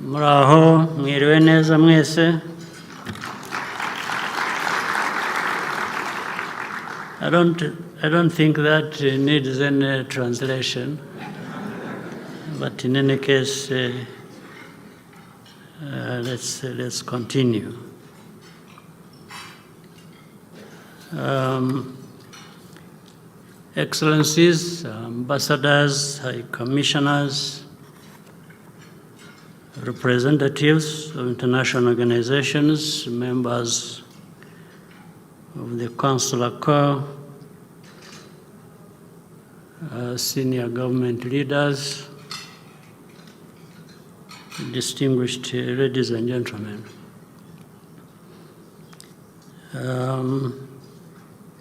Muraho, mwiriwe neza mwese. I don't think that needs any translation, but in any case, let's continue. Excellencies, ambassadors, high commissioners, representatives of international organizations, members of the Consular Corps, senior government leaders, distinguished ladies and gentlemen.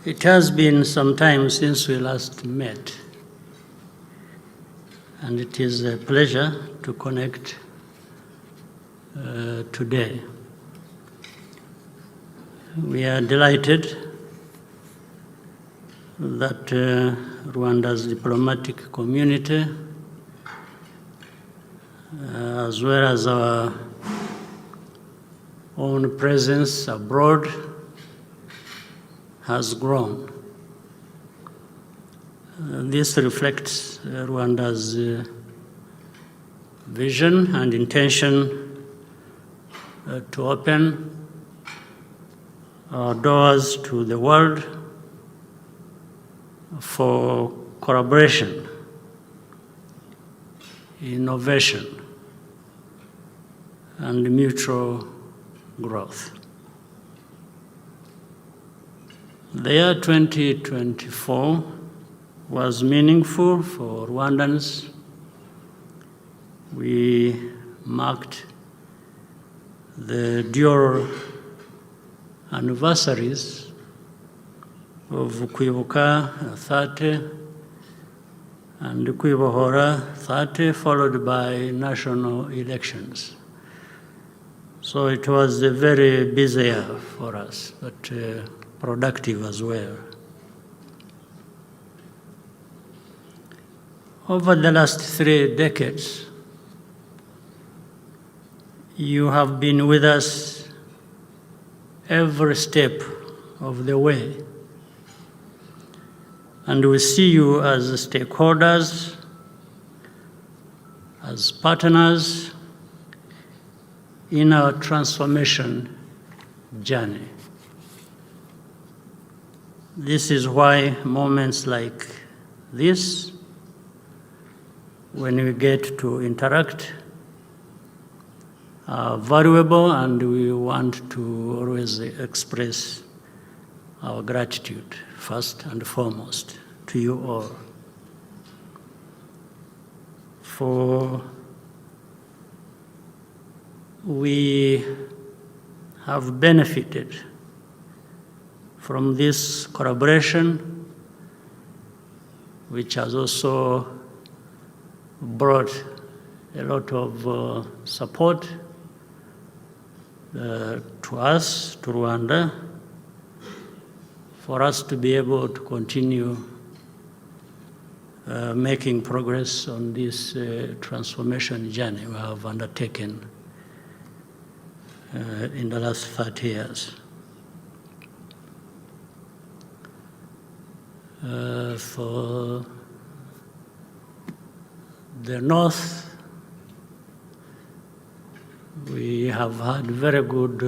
It has been some time since we last met, and it is a pleasure to connect today. We are delighted that Rwanda's diplomatic community, as well as our own presence abroad, has grown. This reflects Rwanda's vision and intention to open our doors to the world for collaboration, innovation, and mutual growth. The year 2024 was meaningful for Rwandans. We marked the dual anniversaries of Kwibuka 30 and Kwibohora 30, followed by national elections. So it was a very busy year for us, but productive as well. Over the last 3 decades, you have been with us every step of the way. And we see you as stakeholders, as partners in our transformation journey. This is why moments like this, when we get to interact, are valuable, and we want to always express our gratitude, first and foremost, to you all. For we have benefited from this collaboration, which has also brought a lot of support to us, to Rwanda, for us to be able to continue making progress on this transformation journey we have undertaken in the last 30 years. For the North, we have had very good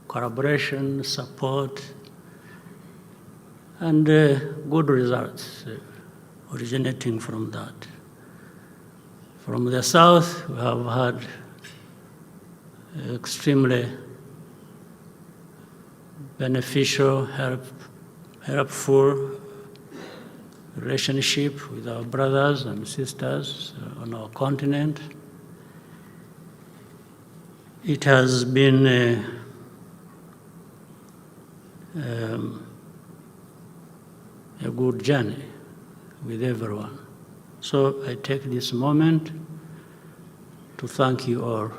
collaboration, support, and good results originating from that. From the South, we have had extremely beneficial, helpful relationship with our brothers and sisters on our continent. It has been a good journey with everyone. So I take this moment to thank you all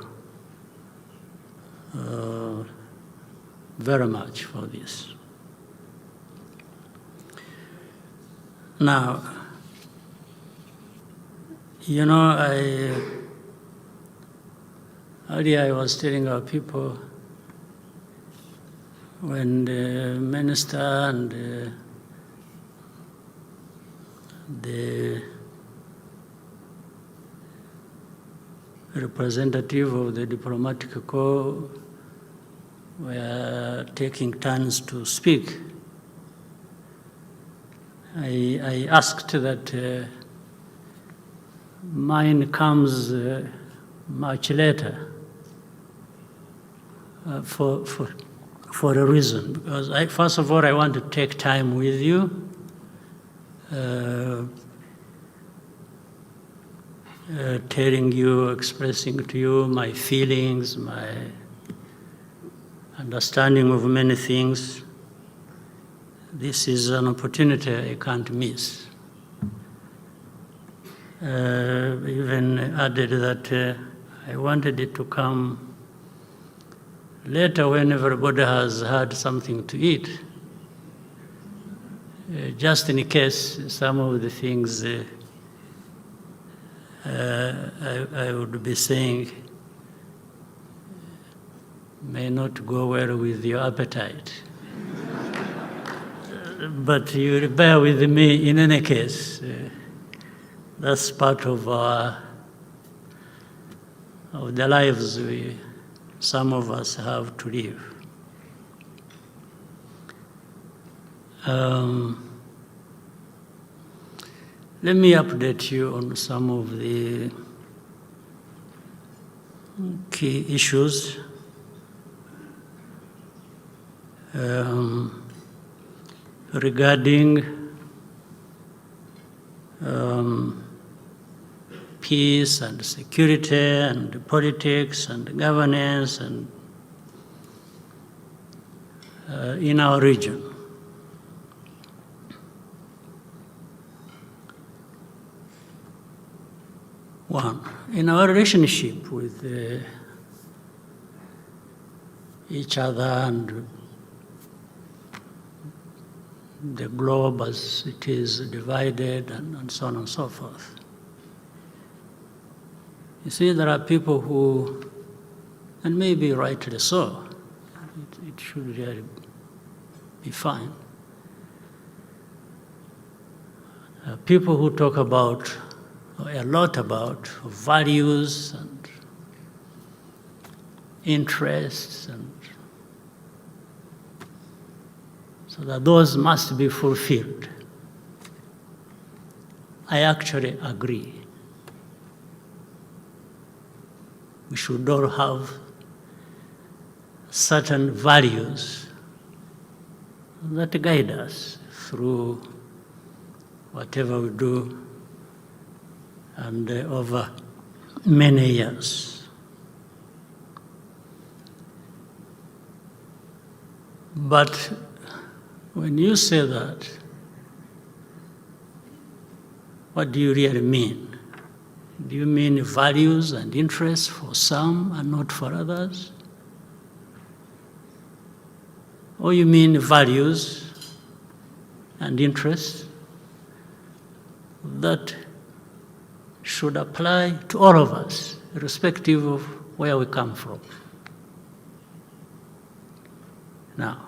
very much for this. Now, you know, Earlier I was telling our people, when the minister and the representative of the diplomatic corps were taking turns to speak, I asked that mine comes much later for a reason. Because first of all, I want to take time with you, telling you, expressing to you my feelings, my understanding of many things. This is an opportunity I can't miss. Even added that I wanted it to come later when everybody has had something to eat, just in case some of the things I would be saying may not go well with your appetite. But you bear with me in any case. That's part of the lives some of us have to live. Let me update you on some of the key issues. Regarding peace and security and politics and governance and in our region. One, in our relationship with each other and the globe as it is divided and so on and so forth. You see, there are people who, and maybe rightly so, it should really be fine. People who talk about, a lot about, values and interests, and so that those must be fulfilled. I actually agree. We should all have certain values that guide us through whatever we do and over many years. But when you say that, what do you really mean? Do you mean values and interests for some and not for others? Or you mean values and interests that should apply to all of us, irrespective of where we come from? Now,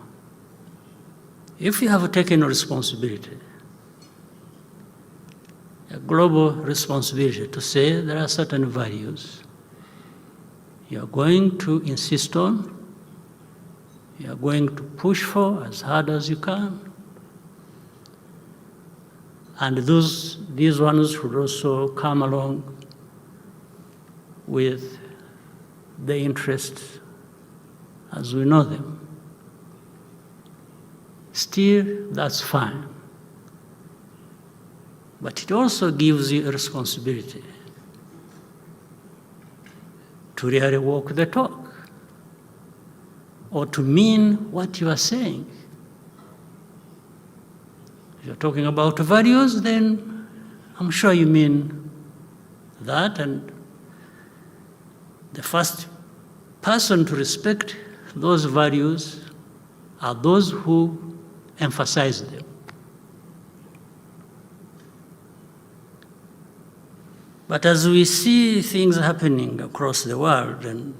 if you have taken responsibility, a global responsibility to say there are certain values you're going to insist on, you're going to push for as hard as you can, and these ones should also come along with the interests as we know them. Still, that's fine. But it also gives you a responsibility to really walk the talk or to mean what you are saying. If you're talking about values, then I'm sure you mean that, and the first person to respect those values are those who emphasize them. But as we see things happening across the world, and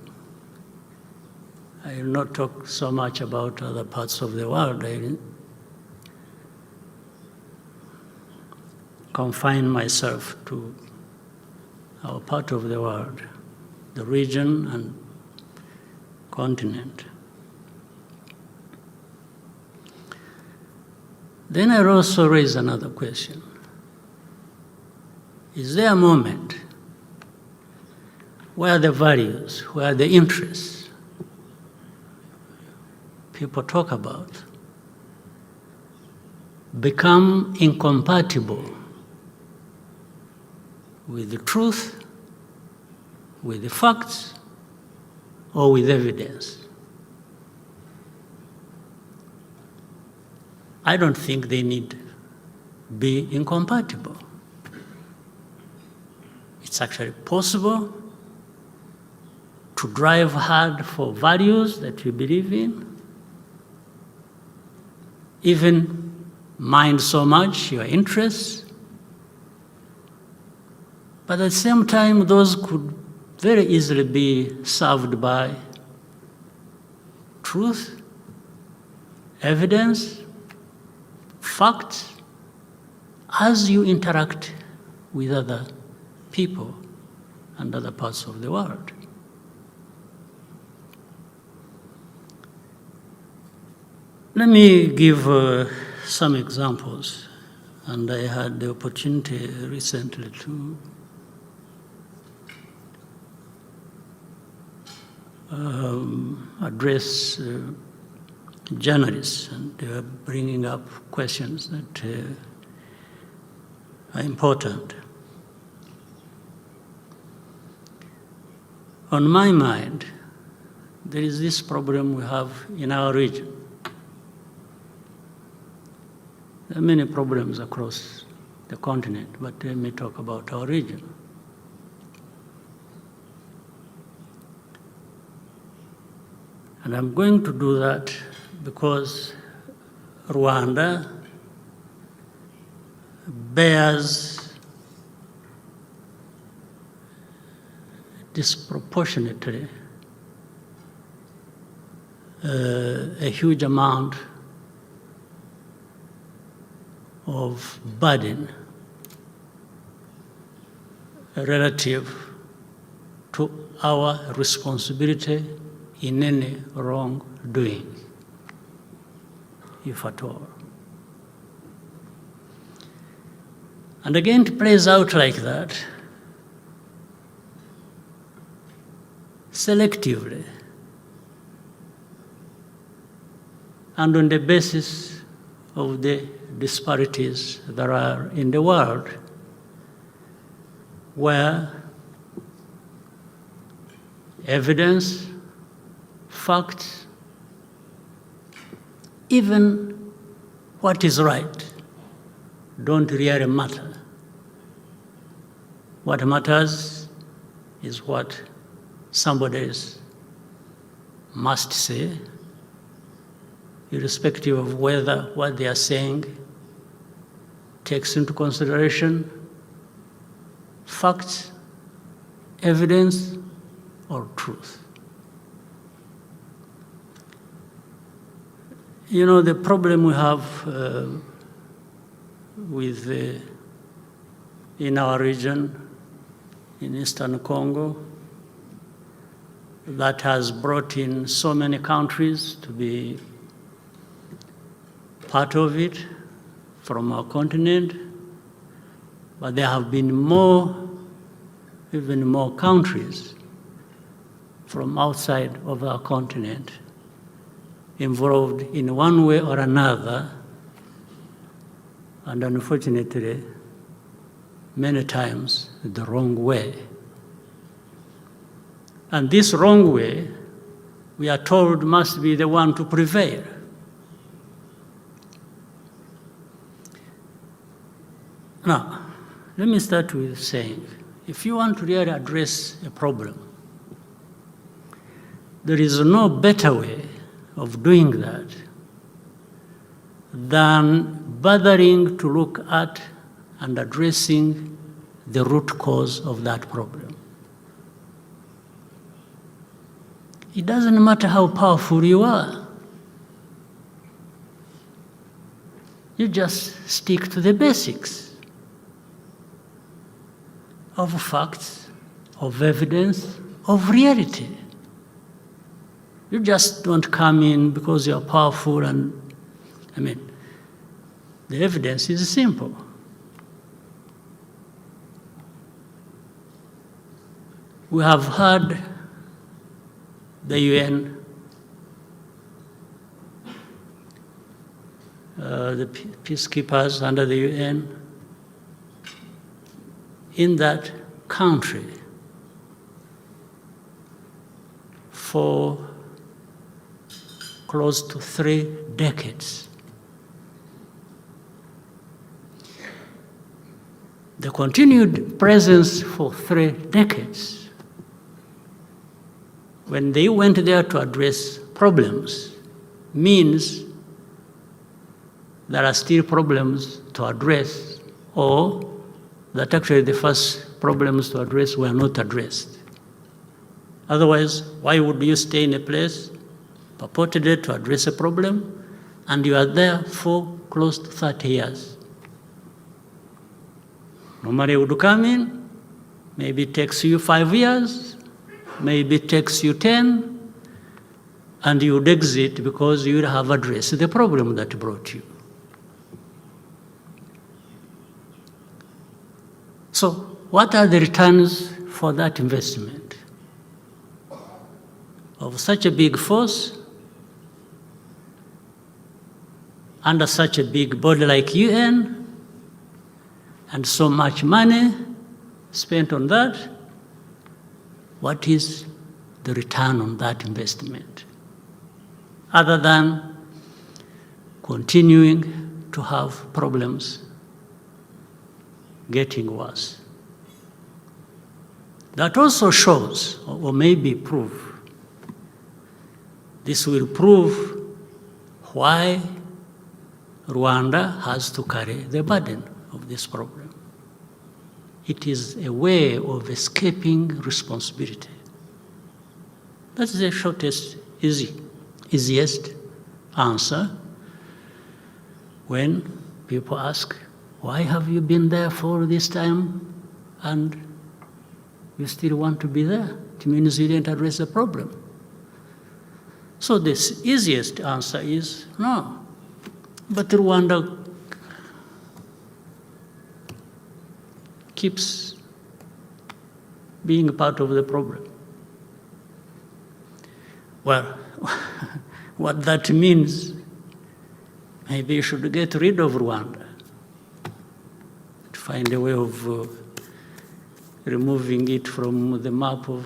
I will not talk so much about other parts of the world. I will confine myself to our part of the world, the region and continent. Then I'll also raise another question. Is there a moment where the values, where the interests people talk about become incompatible with the truth, with the facts, or with evidence? I don't think they need be incompatible. It's actually possible to drive hard for values that you believe in, even mind so much your interests, but at the same time, those could very easily be served by truth, evidence, facts, as you interact with other people and other parts of the world. Let me give some examples, and I had the opportunity recently to address journalists, and they were bringing up questions that are important. On my mind, there is this problem we have in our region. There are many problems across the continent, but let me talk about our region. And I'm going to do that because Rwanda bears disproportionately a huge amount of burden relative to our responsibility in any wrongdoing, if at all. And again, it plays out like that, selectively, and on the basis of the disparities that are in the world, where evidence, facts, even what is right, don't really matter. What matters is what somebody else must say, irrespective of whether what they are saying takes into consideration facts, evidence, or truth. You know, the problem we have in our region, in Eastern Congo, that has brought in so many countries to be part of it from our continent, but there have been even more countries from outside of our continent involved in one way or another, and unfortunately, many times the wrong way. And this wrong way, we are told, must be the one to prevail. Now, let me start with saying, if you want to really address a problem, there is no better way of doing that than bothering to look at and addressing the root cause of that problem. it doesn't matter how powerful you are. You just stick to the basics of facts, of evidence, of reality. You just don't come in because you're powerful and, the evidence is simple. We have heard the UN, the peacekeepers under the UN in that country for close to 3 decades. The continued presence for 3 decades, when they went there to address problems, means there are still problems to address, or that actually the first problems to address were not addressed. Otherwise, why would you stay in a place purportedly to address a problem, and you are there for close to 30 years? Normally you would come in, maybe it takes you 5 years, maybe it takes you 10, and you would exit because you would have addressed the problem that brought you. So what are the returns for that investment? Of such a big force, under such a big body like UN, and so much money spent on that, what is the return on that investment? Other than continuing to have problems getting worse. That also shows, or maybe prove, this will prove why Rwanda has to carry the burden of this problem. It is a way of escaping responsibility. That's the shortest, easiest answer when people ask, why have you been there for this time and you still want to be there? It means you didn't address the problem. So the easiest answer is no. But Rwanda keeps being part of the problem. Well, what that means, maybe you should get rid of Rwanda, to find a way of removing it from the map of,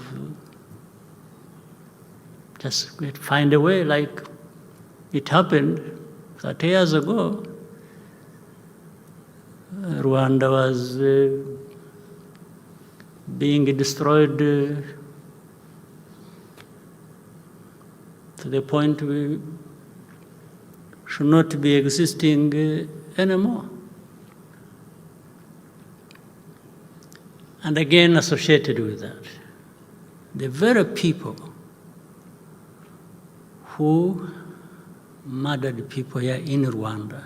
just find a way like it happened 30 years ago. Rwanda was being destroyed to the point we should not be existing anymore. And again, associated with that, the very people who murdered people here in Rwanda,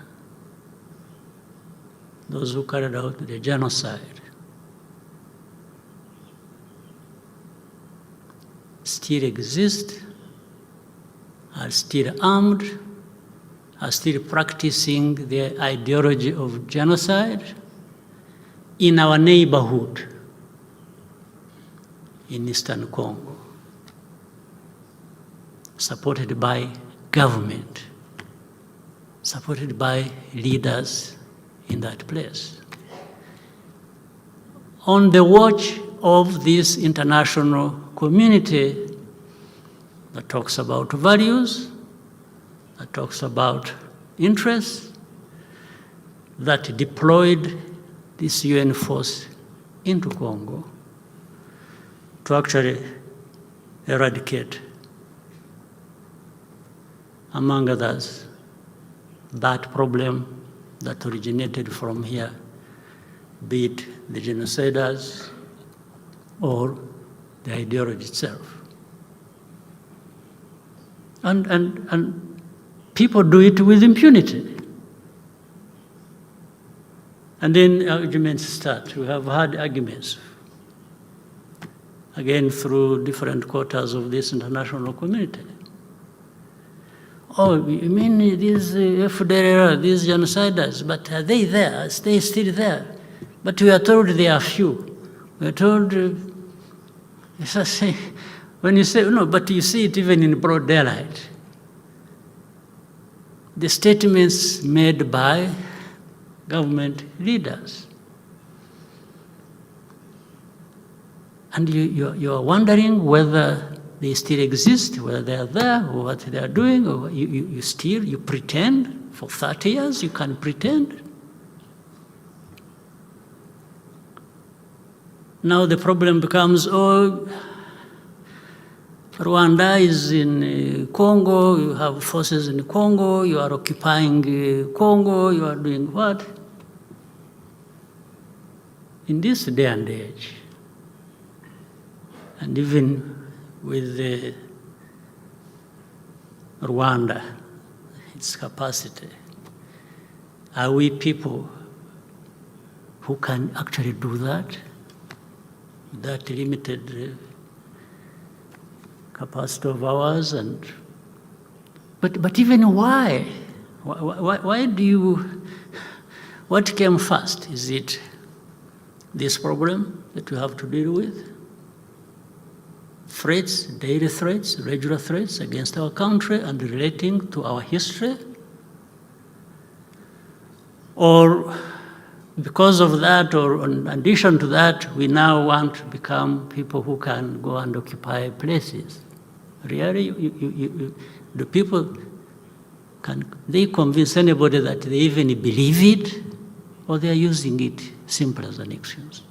those who carried out the genocide, still exist, are still armed, are still practicing the ideology of genocide in our neighborhood in Eastern Congo, supported by government, supported by leaders in that place. On the watch of this international community that talks about values, that talks about interests, that deployed this UN force into Congo to actually eradicate, among others, that problem that originated from here, be it the genociders or the ideology itself. And people do it with impunity. And then arguments start. We have had arguments, again, through different quarters of this international community. Oh, you mean these FDLR, these genociders, but are they there? Are they still there? But we are told they are few. We are told, when you say, no, but you see it even in broad daylight. The statements made by government leaders. And you are wondering whether they still exist, whether they are there, or what they are doing, or you pretend for 30 years, you can pretend. Now the problem becomes, oh, Rwanda is in Congo, you have forces in Congo, you are occupying Congo, you are doing what? In this day and age, and even with Rwanda, its capacity, are we people who can actually do that? That limited capacity of ours, but even why? Why do you? What came first? Is it this problem that we have to deal with? Threats, daily threats, regular threats against our country and relating to our history? Or because of that, or in addition to that, we now want to become people who can go and occupy places? Really, the people, can they convince anybody that they even believe it, or they are using it simply as an excuse?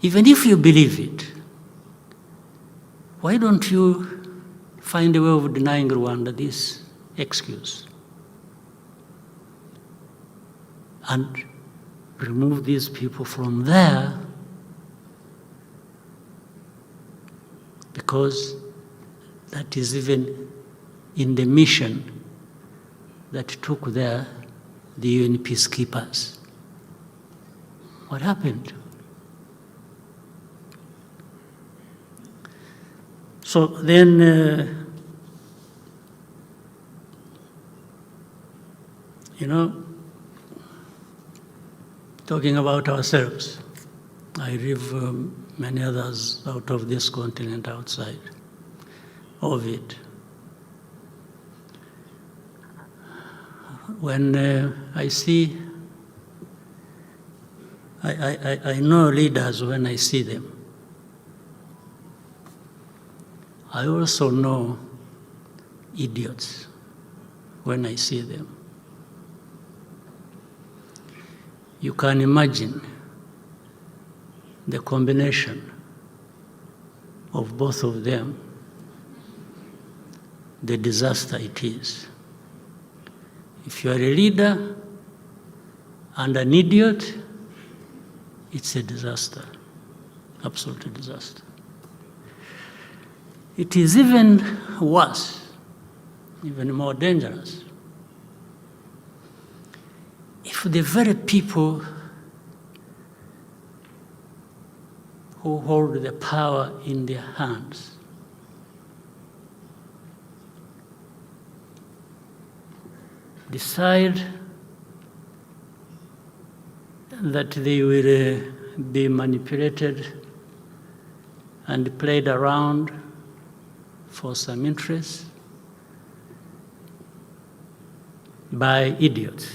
Even if you believe it, why don't you find a way of denying Rwanda this excuse and remove these people from there? Because that is even in the mission that took there the UN peacekeepers. What happened? So then, talking about ourselves, I leave many others out of this continent, outside of it. When I see, I know leaders when I see them. I also know idiots when I see them. You can imagine the combination of both of them, the disaster it is. If you are a leader and an idiot, it's a disaster, absolute disaster. It is even worse, even more dangerous, if the very people who hold the power in their hands decide that they will be manipulated and played around for some interest by idiots.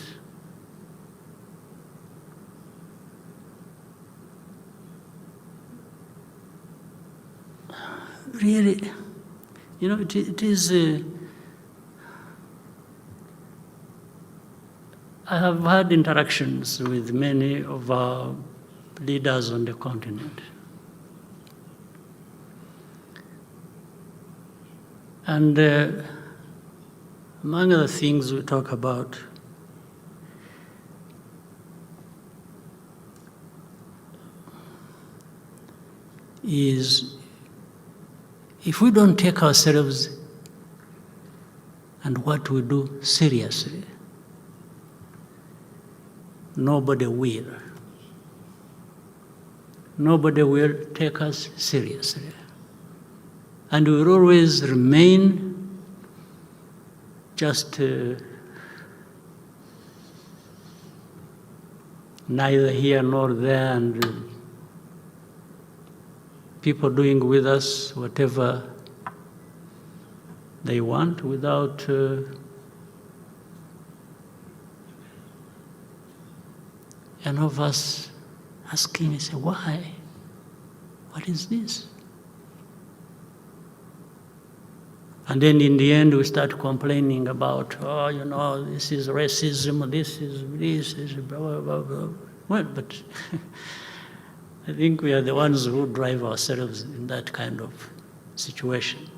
Really, it is. I have had interactions with many of our leaders on the continent. And among other things we talk about is if we don't take ourselves and what we do seriously, nobody will. Nobody will take us seriously. And we will always remain just neither here nor there, and people doing with us whatever they want without any of us asking, say, why? What is this? And then in the end, we start complaining about, oh, you know, this is racism, this is blah, blah, blah, blah. Well, but I think we are the ones who drive ourselves in that kind of situation.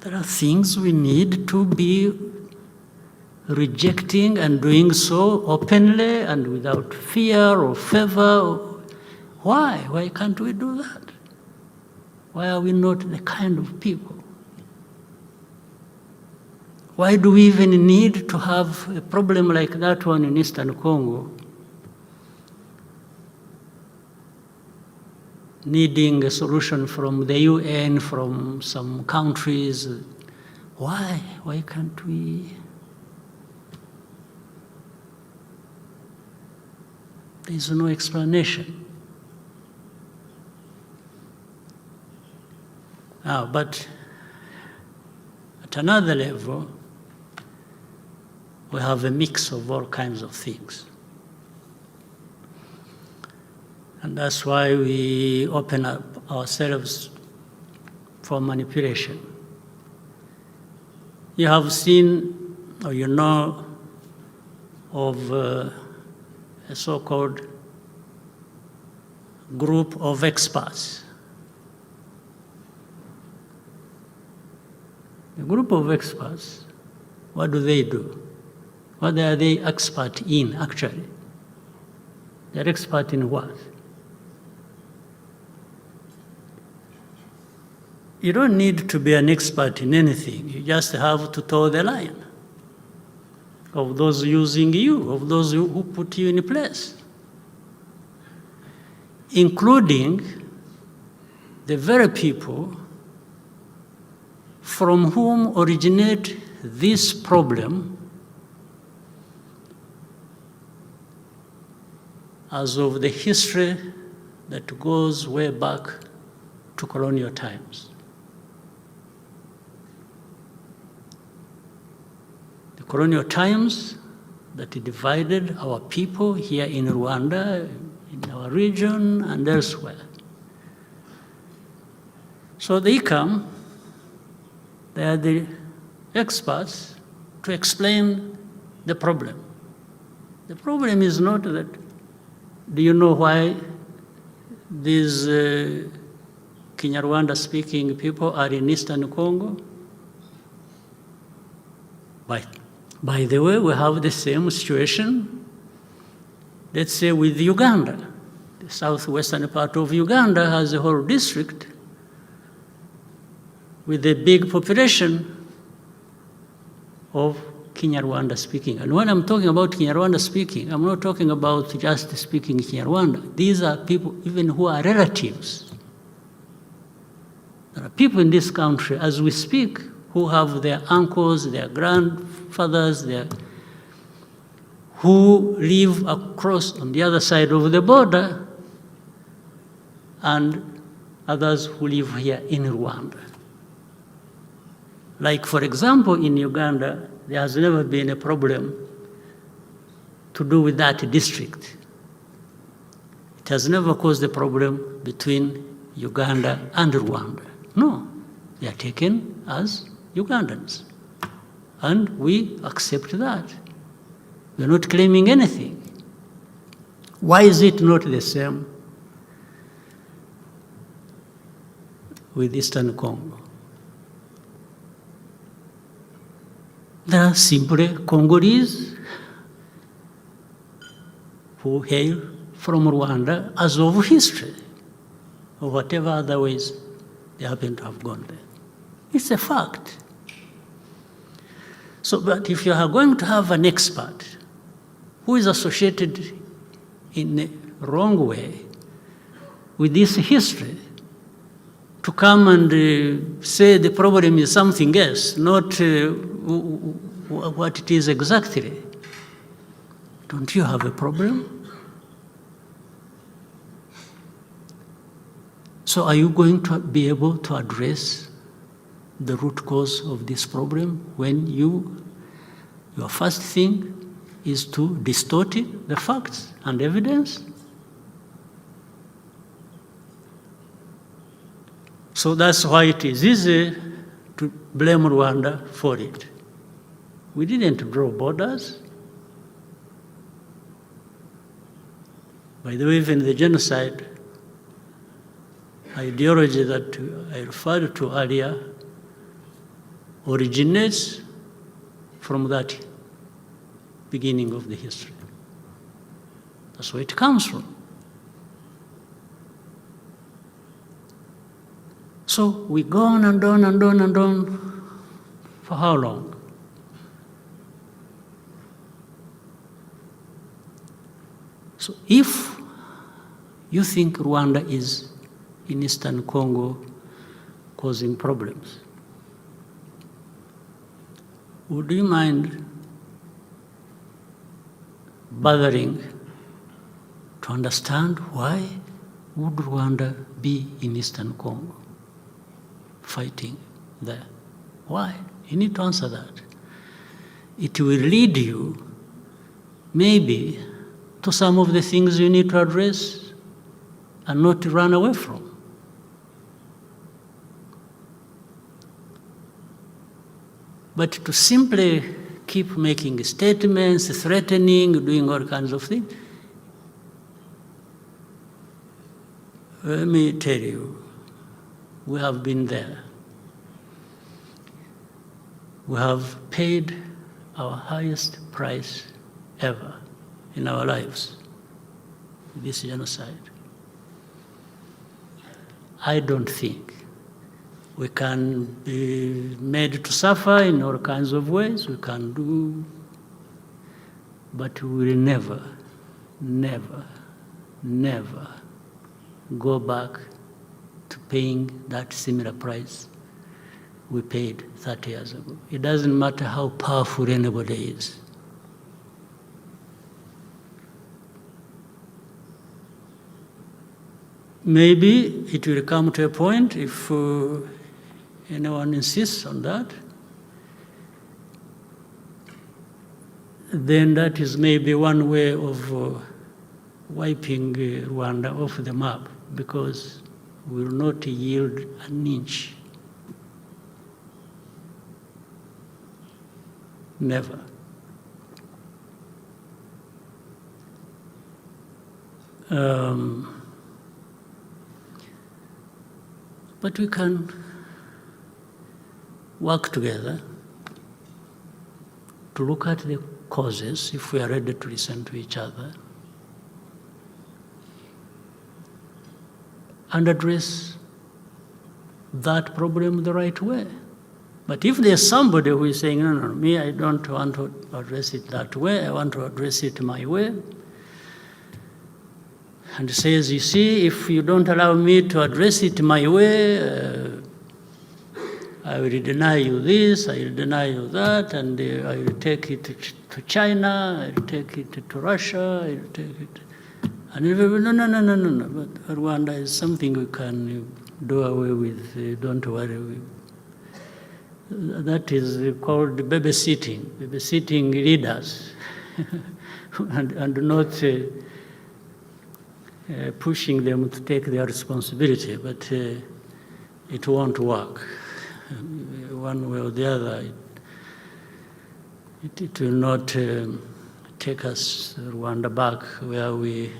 There are things we need to be rejecting and doing so openly and without fear or favor. Why? Why can't we do that? Why are we not the kind of people? Why do we even need to have a problem like that one in Eastern Congo, needing a solution from the UN, from some countries? Why? Why can't we? There is no explanation. But at another level, we have a mix of all kinds of things. And that's why we open up ourselves for manipulation. You have seen, or you know, of a so-called group of experts. The group of experts, what do? What are they expert in, actually? They're expert in what? You don't need to be an expert in anything. You just have to toe the line of those using you, of those who put you in place, including the very people from whom originate this problem as of the history that goes way back to colonial times. The colonial times that divided our people here in Rwanda, in our region, and elsewhere. So they come, they are the experts to explain the problem. The problem is not that, do you know why these Kinyarwanda speaking people are in Eastern Congo? By the way, we have the same situation, let's say, with Uganda. The southwestern part of Uganda has a whole district with a big population of Kinyarwanda speaking. And when I'm talking about Kinyarwanda speaking, I'm not talking about just speaking Kinyarwanda. These are people even who are relatives. There are people in this country, as we speak, who have their uncles, their grandfathers, who live across on the other side of the border, and others who live here in Rwanda. Like, for example, in Uganda, there has never been a problem to do with that district. It has never caused a problem between Uganda and Rwanda. No, they are taken as Ugandans. And we accept that. We're not claiming anything. Why is it not the same with Eastern Congo? There are simply Congolese who hail from Rwanda as of history, or whatever other ways They happen to have gone there. It's a fact. So, but if you are going to have an expert who is associated in a wrong way with this history to come and say the problem is something else, not what it is exactly, don't you have a problem? So are you going to be able to address the root cause of this problem when your first thing is to distort the facts and evidence? So that's why it is easy to blame Rwanda for it. We didn't draw borders. By the way, even the genocide ideology that I referred to earlier originates from that beginning of the history. That's where it comes from. So we go on and on and on and on for how long? So if you think Rwanda is in Eastern Congo causing problems, would you mind bothering to understand why would Rwanda be in Eastern Congo fighting there? Why? You need to answer that. It will lead you maybe to some of the things you need to address and not run away from. But to simply keep making statements, threatening, doing all kinds of things, let me tell you, we have been there. We have paid our highest price ever in our lives, this genocide. I don't think we can be made to suffer in all kinds of ways. We can do, but we will never, never, never go back to paying that similar price we paid 30 years ago. It doesn't matter how powerful anybody is. Maybe it will come to a point, if anyone insists on that, then that is maybe one way of wiping Rwanda off the map, because we will not yield an inch. Never. But we can work together to look at the causes if we are ready to listen to each other and address that problem the right way. But if there's somebody who is saying, no, me, I don't want to address it that way, I want to address it my way, and says, you see, if you don't allow me to address it my way, I will deny you this, I will deny you that, and I will take it to China, I will take it to Russia, I will take it. And no. But Rwanda is something we can do away with, don't worry. That is called babysitting leaders, and not pushing them to take their responsibility, but it won't work. One way or the other, it will not take us, Rwanda, back where we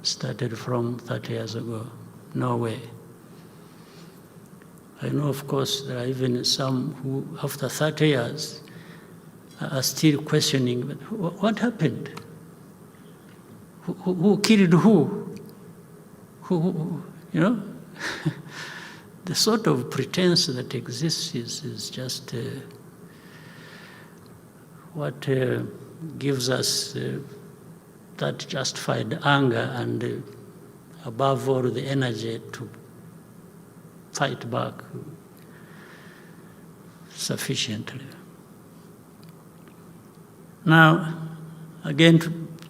started from 30 years ago. No way. I know, of course, there are even some who, after 30 years, are still questioning, but what happened? Who killed who? Who, you know? the sort of pretense that exists is just what gives us that justified anger and above all the energy to fight back sufficiently. Now, again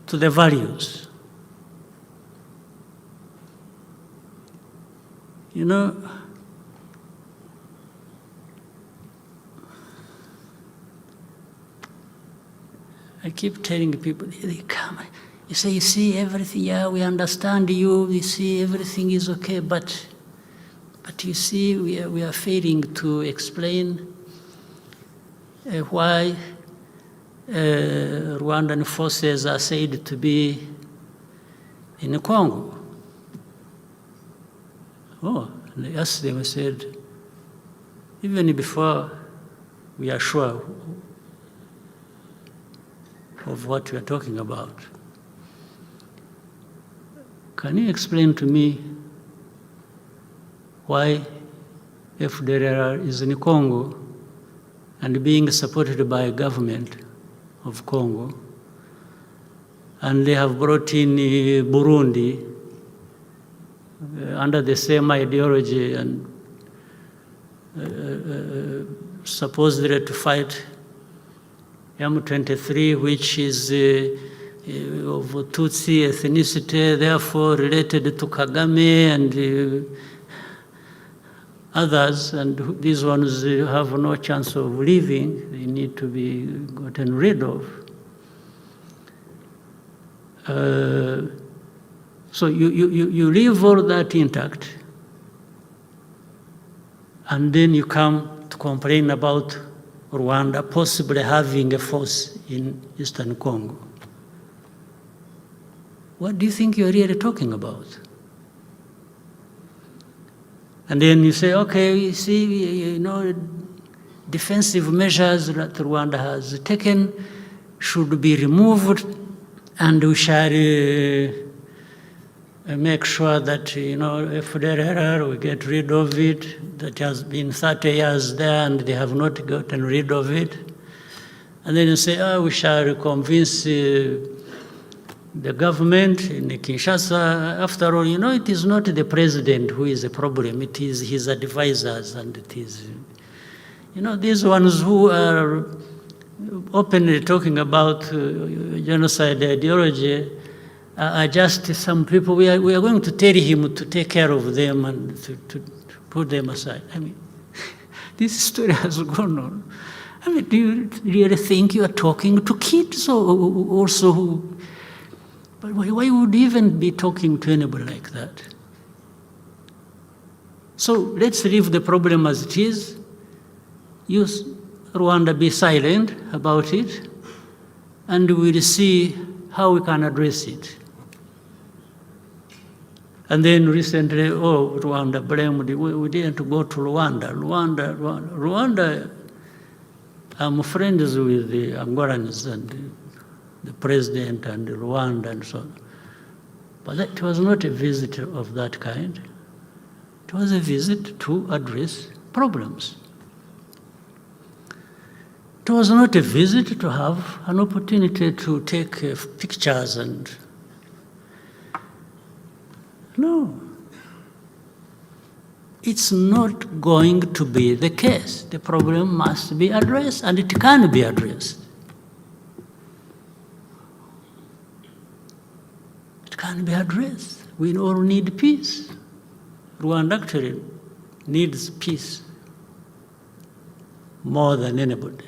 to the values. You know, I keep telling people, they come, you say, you see everything, yeah, we understand you, we see everything is okay, but you see, we are failing to explain why Rwandan forces are said to be in Congo. Oh, and I asked them, I said, even before we are sure of what we are talking about, can you explain to me why FDLR is in Congo and being supported by government of Congo, and they have brought in Burundi under the same ideology and supposedly to fight M23, which is of Tutsi ethnicity, therefore related to Kagame and others, and these ones have no chance of living. They need to be gotten rid of. So you leave all that intact, and then you come to complain about Rwanda possibly having a force in Eastern Congo. What do you think you're really talking about? And then you say, okay, you see, you know, defensive measures that Rwanda has taken should be removed, and we shall make sure that, you know, FDLR, we get rid of it. That has been 30 years there and they have not gotten rid of it. And then you say, oh, we shall convince the government in Kinshasa. After all, you know, it is not the president who is the problem, it is his advisors, and it is, you know, these ones who are openly talking about genocide ideology are just some people. We are going to tell him to take care of them and to put them aside. I mean, this story has gone on. I mean, do you really think you are talking to kids or also who? But why would you even be talking to anybody like that? So let's leave the problem as it is. Use Rwanda, be silent about it, and we'll see how we can address it. And then recently, oh, Rwanda blamed, we didn't go to Rwanda. Rwanda, I'm friends with the Angolans and the president and Rwanda and so on. But that was not a visit of that kind. It was a visit to address problems. It was not a visit to have an opportunity to take pictures and... No. It's not going to be the case. The problem must be addressed, and it can be addressed. It can be addressed. We all need peace. Rwanda actually needs peace more than anybody,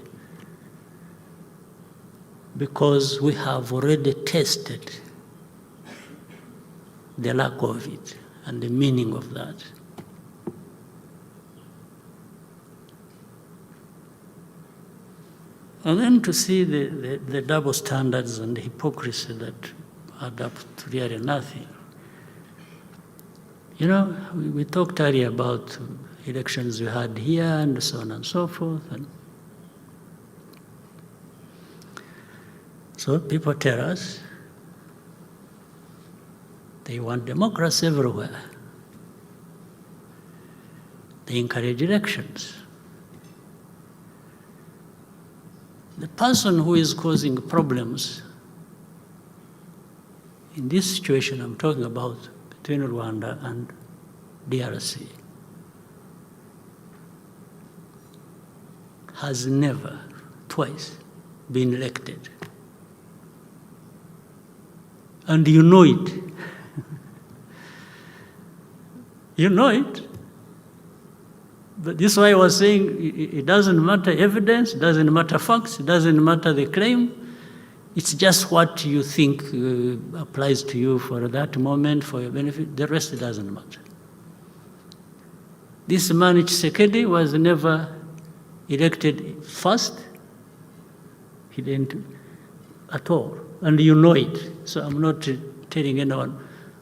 because we have already tested the lack of it and the meaning of that. And then to see the double standards and the hypocrisy that add up to really nothing. You know, we talked earlier about elections we had here and so on and so forth. And so people tell us they want democracy everywhere. They encourage elections. The person who is causing problems in this situation I'm talking about between Rwanda and DRC has never, twice, been elected. And you know it. You know it. But this is why I was saying it doesn't matter evidence, it doesn't matter facts, it doesn't matter the claim. It's just what you think applies to you for that moment, for your benefit. The rest doesn't matter. This man, Tshisekedi, was never elected first. He didn't at all. And you know it. So I'm not telling anyone,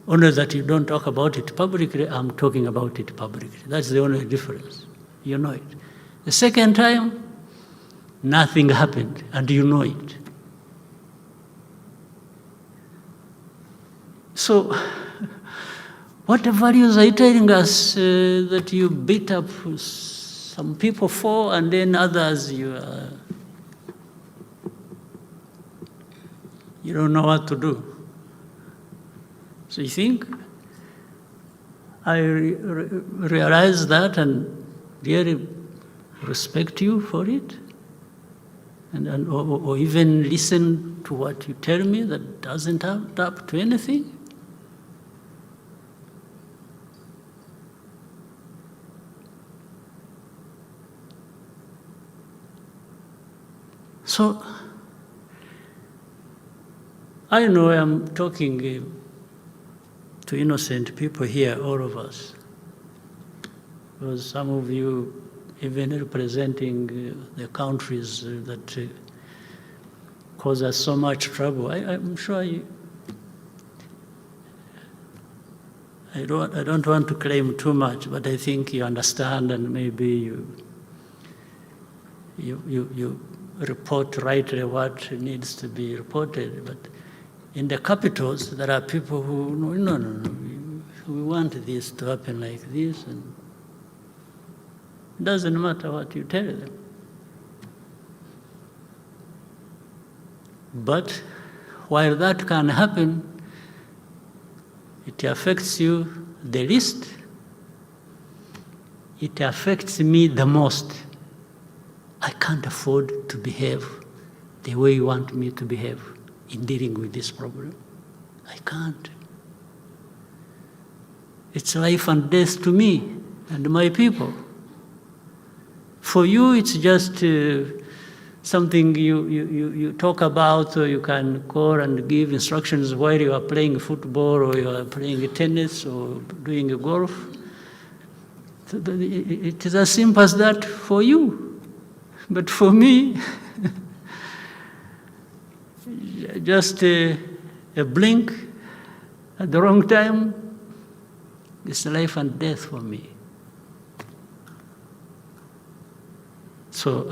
only that you don't talk about it publicly, I'm talking about it publicly. That's the only difference. You know it. The second time, nothing happened, and you know it. So, what values are you telling us that you beat up some people for, and then others you don't know what to do? So you think I realize that and really respect you for it, or even listen to what you tell me that doesn't add up to anything? So, I know I'm talking to innocent people here, all of us. Because some of you, even representing the countries that cause us so much trouble, I'm sure I don't want to claim too much, but I think you understand, and maybe you report rightly what needs to be reported. But in the capitals, there are people who, no, we want this to happen like this, and it doesn't matter what you tell them. But while that can happen, it affects you the least. It affects me the most. I can't afford to behave the way you want me to behave in dealing with this problem. I can't. It's life and death to me and my people. For you, it's just something you talk about, or you can call and give instructions while you are playing football, or you are playing tennis, or doing golf. It is as simple as that for you. But for me, just a blink at the wrong time, it's life and death for me. So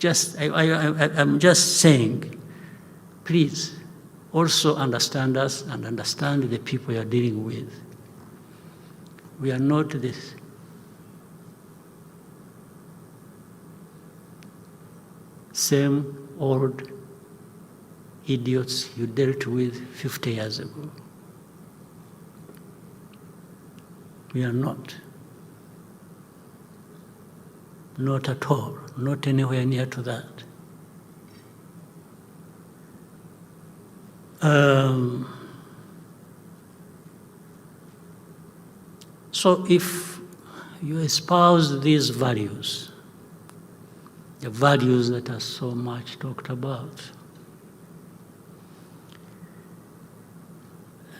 I'm just saying, please also understand us and understand the people you are dealing with. We are not this same old idiots you dealt with 50 years ago. We are not. Not at all. Not anywhere near to that. So if you espouse these values, the values that are so much talked about,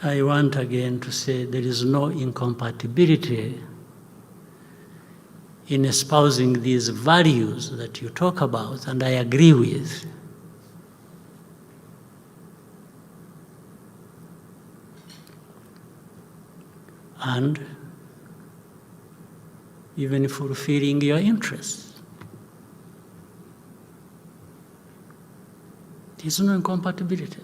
I want again to say there is no incompatibility in espousing these values that you talk about, and I agree with. And even fulfilling your interests. There's no incompatibility.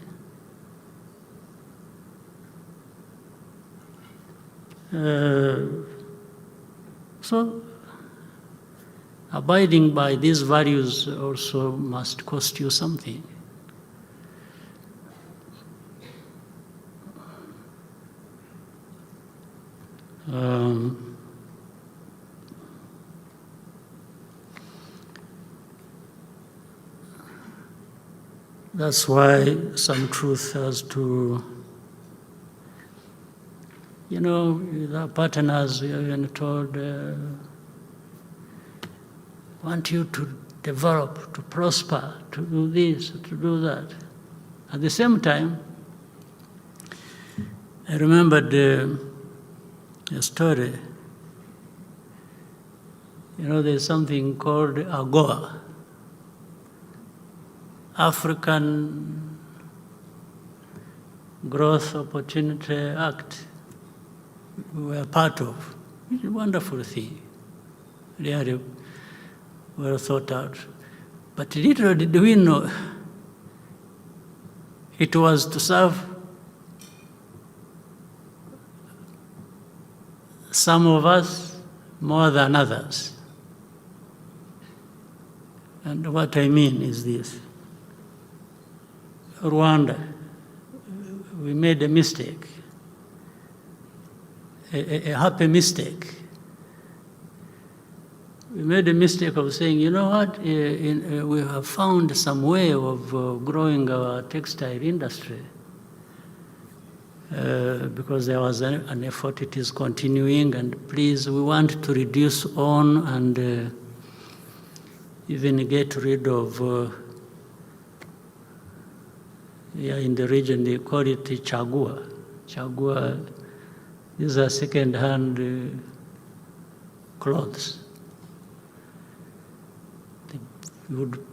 So, abiding by these values also must cost you something. That's why some truth has to, with our partners, we have been told, want you to develop, to prosper, to do this, to do that. At the same time, I remembered a story. There's something called AGOA, African Growth Opportunity Act. We were part of. It's a wonderful thing, really well thought out. But little did we know it was to serve some of us more than others. And what I mean is this. Rwanda, we made a mistake, a happy mistake. We made a mistake of saying, you know what, we have found some way of growing our textile industry because there was an effort, it is continuing, and please, we want to reduce on and even get rid of in the region, they call it chagua. Chagua, these are second-hand clothes. They would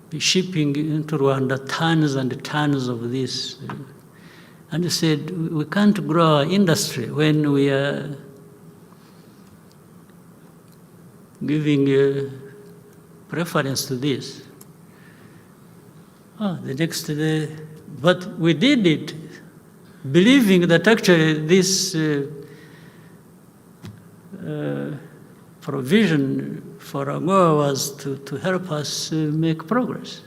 be shipping into Rwanda tons and tons of this. And they said, we can't grow our industry when we are giving preference to this. The next day, but we did it believing that actually this provision for AGOA was to help us make progress.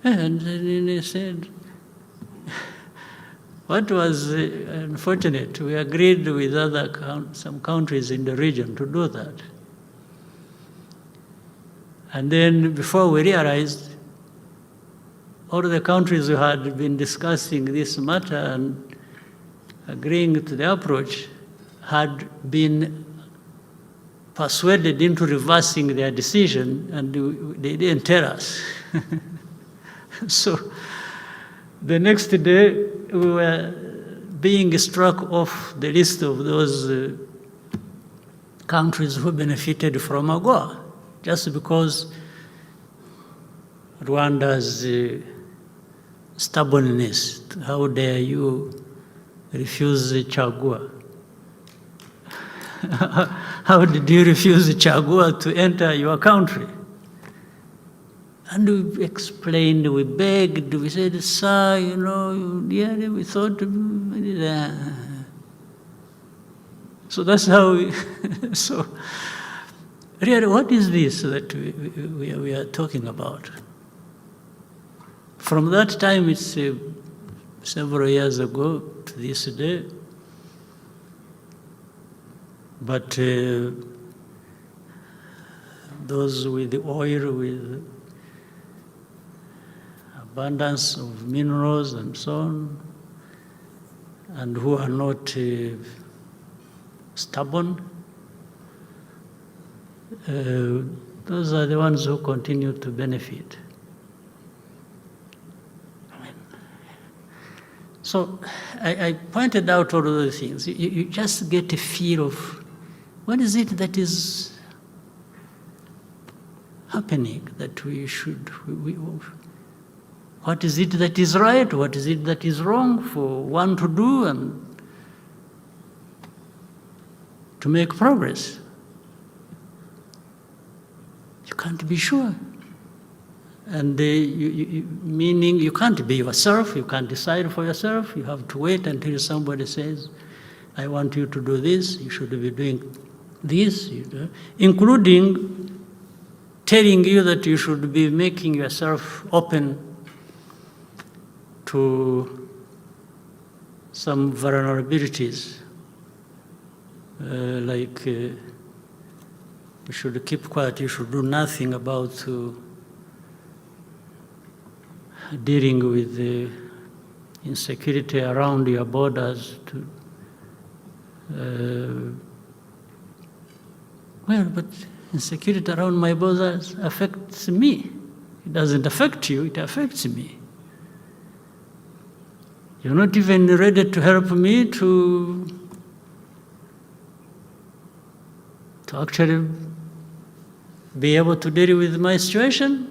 And then they said, what was unfortunate, we agreed with some countries in the region to do that. And then before we realized, all the countries who had been discussing this matter and agreeing to the approach had been persuaded into reversing their decision, and they didn't tell us. So the next day, we were being struck off the list of those countries who benefited from AGOA, just because Rwanda's stubbornness. How dare you refuse chagua? How did you refuse chagua to enter your country? And we explained, we begged, we said, sir, yeah, we thought, so that's how we, so really, what is this that we are talking about? From that time, it's several years ago to this day, but those with the oil, with abundance of minerals and so on, and who are not stubborn, those are the ones who continue to benefit. So I pointed out all of those things. You just get a feel of what is it that is happening that we should, what is it that is right, what is it that is wrong for one to do and to make progress. You can't be sure. And meaning you can't be yourself, you can't decide for yourself, you have to wait until somebody says, I want you to do this, you should be doing this, including telling you that you should be making yourself open to some vulnerabilities, like you should keep quiet, you should do nothing about dealing with the insecurity around your borders. Well, but insecurity around my borders affects me. It doesn't affect you, it affects me. You're not even ready to help me to actually be able to deal with my situation.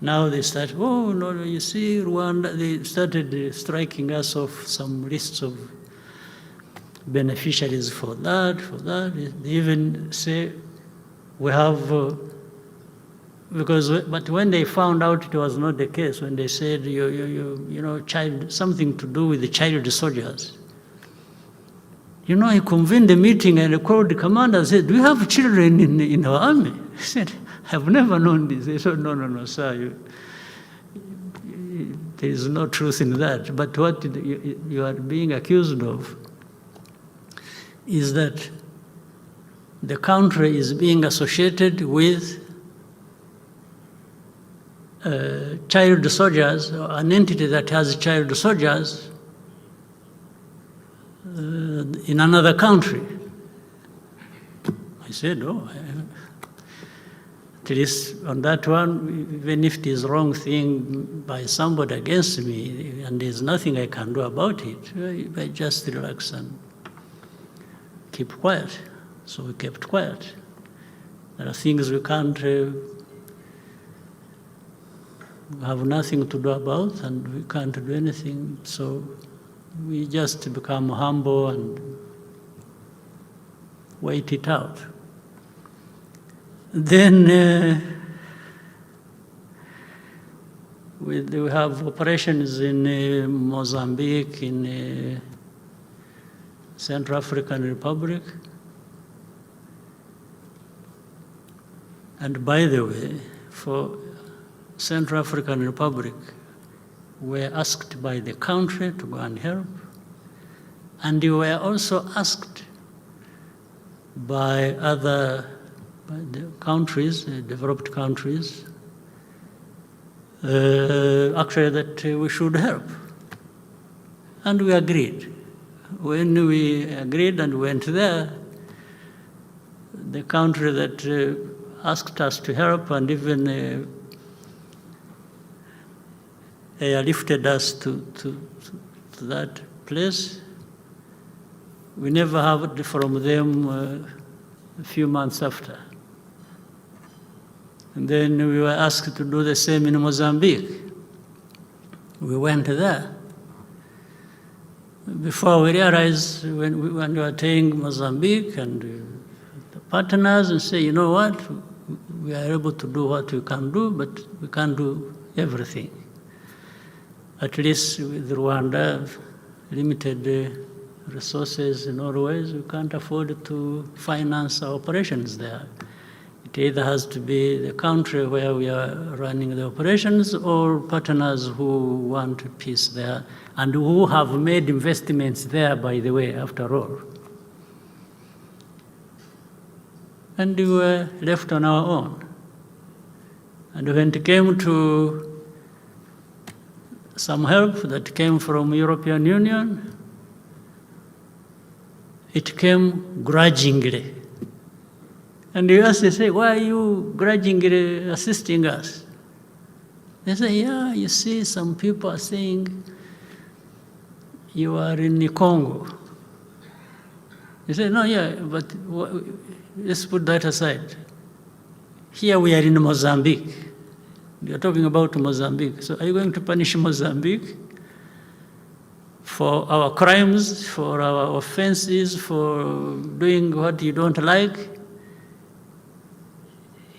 Now they start, oh, no, you see, Rwanda, they started striking us off some lists of beneficiaries for that. They even say, we have, but when they found out it was not the case, when they said, you know, something to do with the child soldiers. You know, I convened a meeting and I called the commander and said, do you have children in our army? He said, I've never known this. They said, no, sir, there is no truth in that. But what you are being accused of is that the country is being associated with child soldiers, or an entity that has child soldiers in another country. I said, oh, at least on that one, even if it is wrong thing by somebody against me, and there's nothing I can do about it, I just relax and keep quiet. So we kept quiet. There are things we can't have nothing to do about, and we can't do anything. So we just become humble and wait it out. Then we have operations in Mozambique, in Central African Republic. And by the way, for Central African Republic, were asked by the country to go and help. And you were also asked by the countries, developed countries, actually that we should help. And we agreed. When we agreed and went there, the country that asked us to help and even airlifted us to that place, we never heard from them a few months after. And then we were asked to do the same in Mozambique. We went there. Before we realized, when we were taking Mozambique and the partners and say, you know what, we are able to do what we can do, but we can't do everything. At least with Rwanda, limited resources in all ways, we can't afford to finance our operations there. It either has to be the country where we are running the operations or partners who want peace there and who have made investments there, by the way, after all. And we were left on our own. And when it came to some help that came from European Union, it came grudgingly. And you ask, they say, why are you grudgingly assisting us? They say, yeah, you see, some people are saying you are in Congo. You say, no, yeah, but let's put that aside. Here we are in Mozambique. We are talking about Mozambique. So are you going to punish Mozambique for our crimes, for our offenses, for doing what you don't like?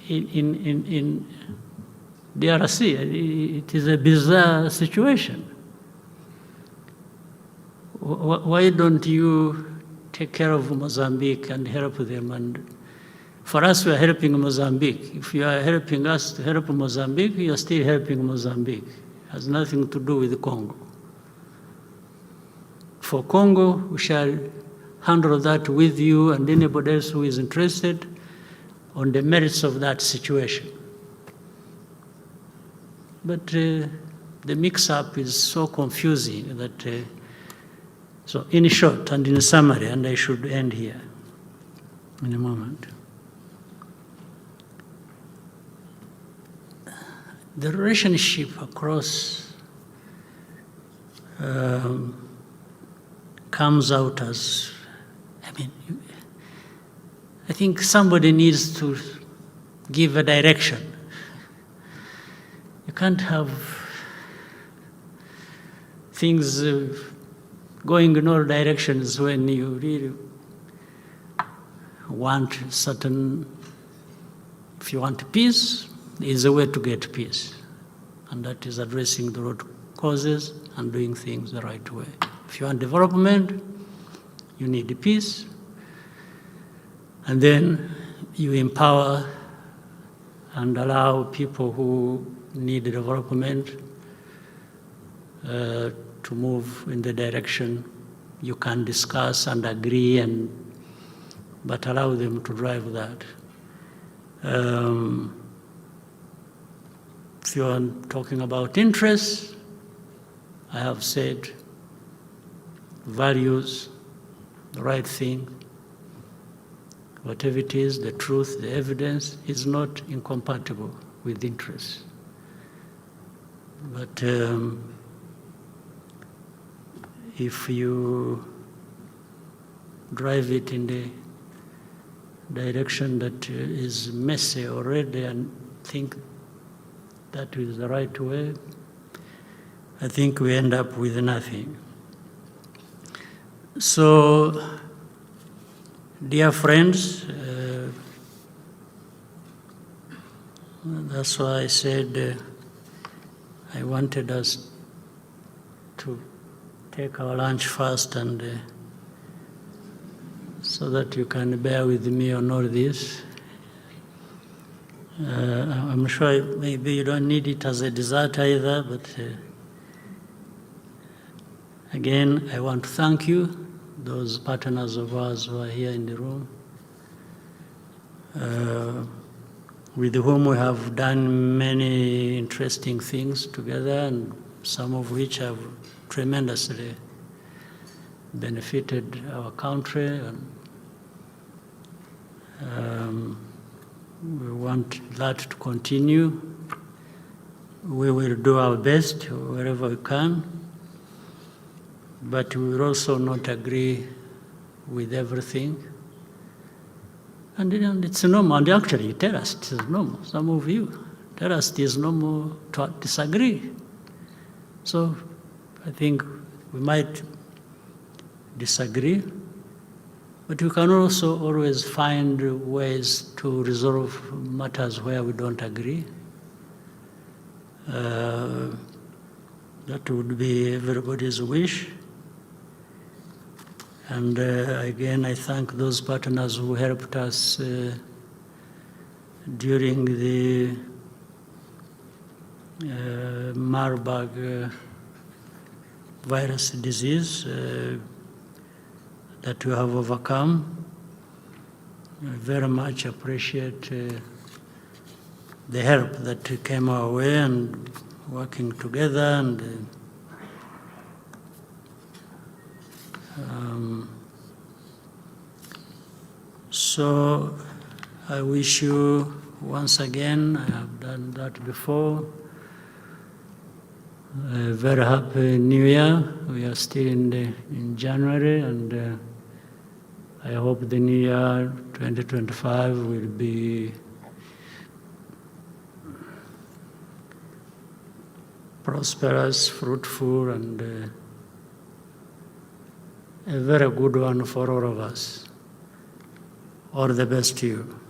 In DRC, it is a bizarre situation. why don't you take care of Mozambique and help them? And for us, we are helping Mozambique. If you are helping us to help Mozambique, you are still helping Mozambique. It has nothing to do with Congo. For Congo, we shall handle that with you and anybody else who is interested on the merits of that situation. But the mix-up is so confusing that, so in short and in summary, and I should end here in a moment. The relationship across comes out as, I think somebody needs to give a direction. You can't have things going in all directions when you really want certain, if you want peace, there is a way to get peace. And that is addressing the root causes and doing things the right way. If you want development, you need peace. And then you empower and allow people who need development to move in the direction you can discuss and agree, but allow them to drive that. If you are talking about interests, I have said values, the right thing, whatever it is, the truth, the evidence is not incompatible with interests. But if you drive it in the direction that is messy already and think that is the right way, I think we end up with nothing. So, dear friends, that's why I said I wanted us to take our lunch first, and so that you can bear with me on all this. I'm sure maybe you don't need it as a dessert either, but again, I want to thank you, those partners of ours who are here in the room, with whom we have done many interesting things together, and some of which have tremendously benefited our country. And we want that to continue. We will do our best wherever we can, but we will also not agree with everything. And it's normal, and actually you tell us it is normal. Some of you tell us it is normal to disagree. So I think we might disagree, but we can also always find ways to resolve matters where we don't agree. That would be everybody's wish. And again, I thank those partners who helped us during the Marburg virus disease that we have overcome. I very much appreciate the help that came our way, and working together, and so I wish you once again, I have done that before, a very happy New Year. We are still in January, and I hope the New Year 2025 will be prosperous, fruitful, and a very good one for all of us. All the best to you.